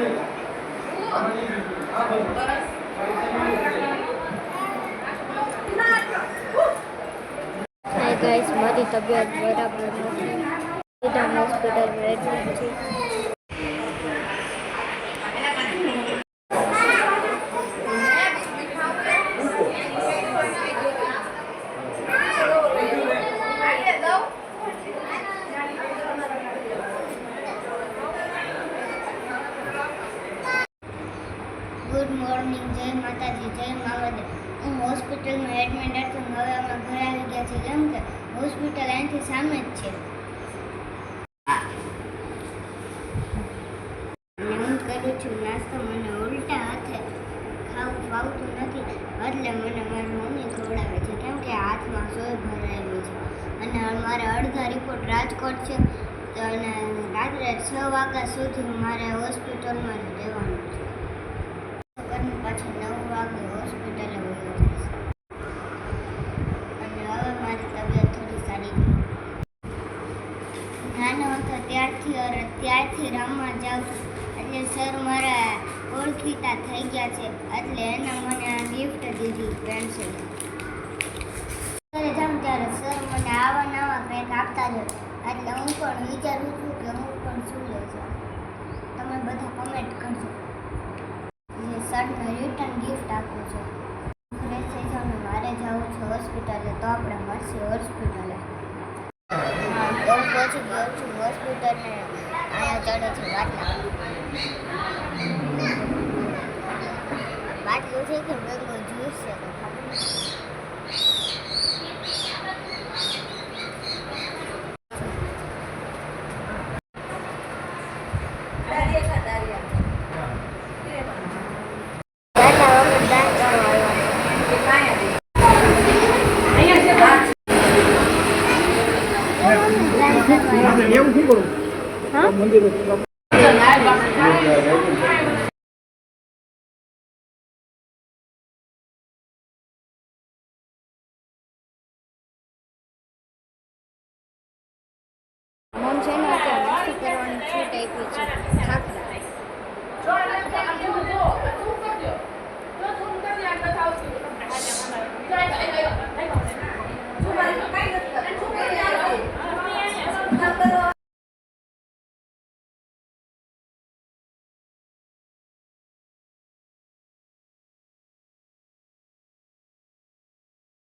Hi guys, મારી તબિયત બરાબર નથી. હોસ્પિટલમાં એડમિટ છે. ગુડ મોર્નિંગ, જય માતાજી, જય માવદર. હું હોસ્પિટલમાં એડમિટ હતો. હવે અમે ઘરે આવી ગયા છે કેમ કે હોસ્પિટલ અહીંથી સામે જ છે. હું કરું છું નાસ્તો. મને ઉલટા હાથે ખાવું ફાવતું નથી, એટલે મને મારી મમ્મી ખવડાવે છે કેમ કે હાથમાં સોય ભરાયેલી છે. અને મારે અડધા રિપોર્ટ રાજકોટ છે, તો અને રાત્રે 6 વાગ્યા સુધી મારે હોસ્પિટલમાં જ રહેવાનું છે. પાછું 9 વાગે હોસ્પિટલે વયો જઈશ. અને હવે મારી તબિયત થોડી સારી છે. નાનો હતો ત્યારથી રમવા જાઉં છું, એટલે સર મારા ઓળખીતા થઈ ગયા છે, એટલે એને મને ગિફ્ટ દીધી પેન્સિલ. જાઉં ત્યારે સર મને આવા નવા પેન આપતા જ હોય, એટલે હું પણ વિચારું છું કે હું પણ શું લઈશ. તમે બધા કમેન્ટ કરજો. સરને રિટર્ન ગિફ્ટ આપું છું. ફ્રેશ થઈ જાઉં ને મારે જવું છે હોસ્પિટલે, તો આપણે મળશે હોસ્પિટલે. તો પહોંચી ગયો છું હોસ્પિટલને. અહીંયા ચડે છે બાટલું છે કે મેંગો જ્યુસ છે તો ખબર નથી. એવું શું કરું? મંદિર મમ છે ને અત્યારે નાસ્તો કરવાની છૂટ આપી છે.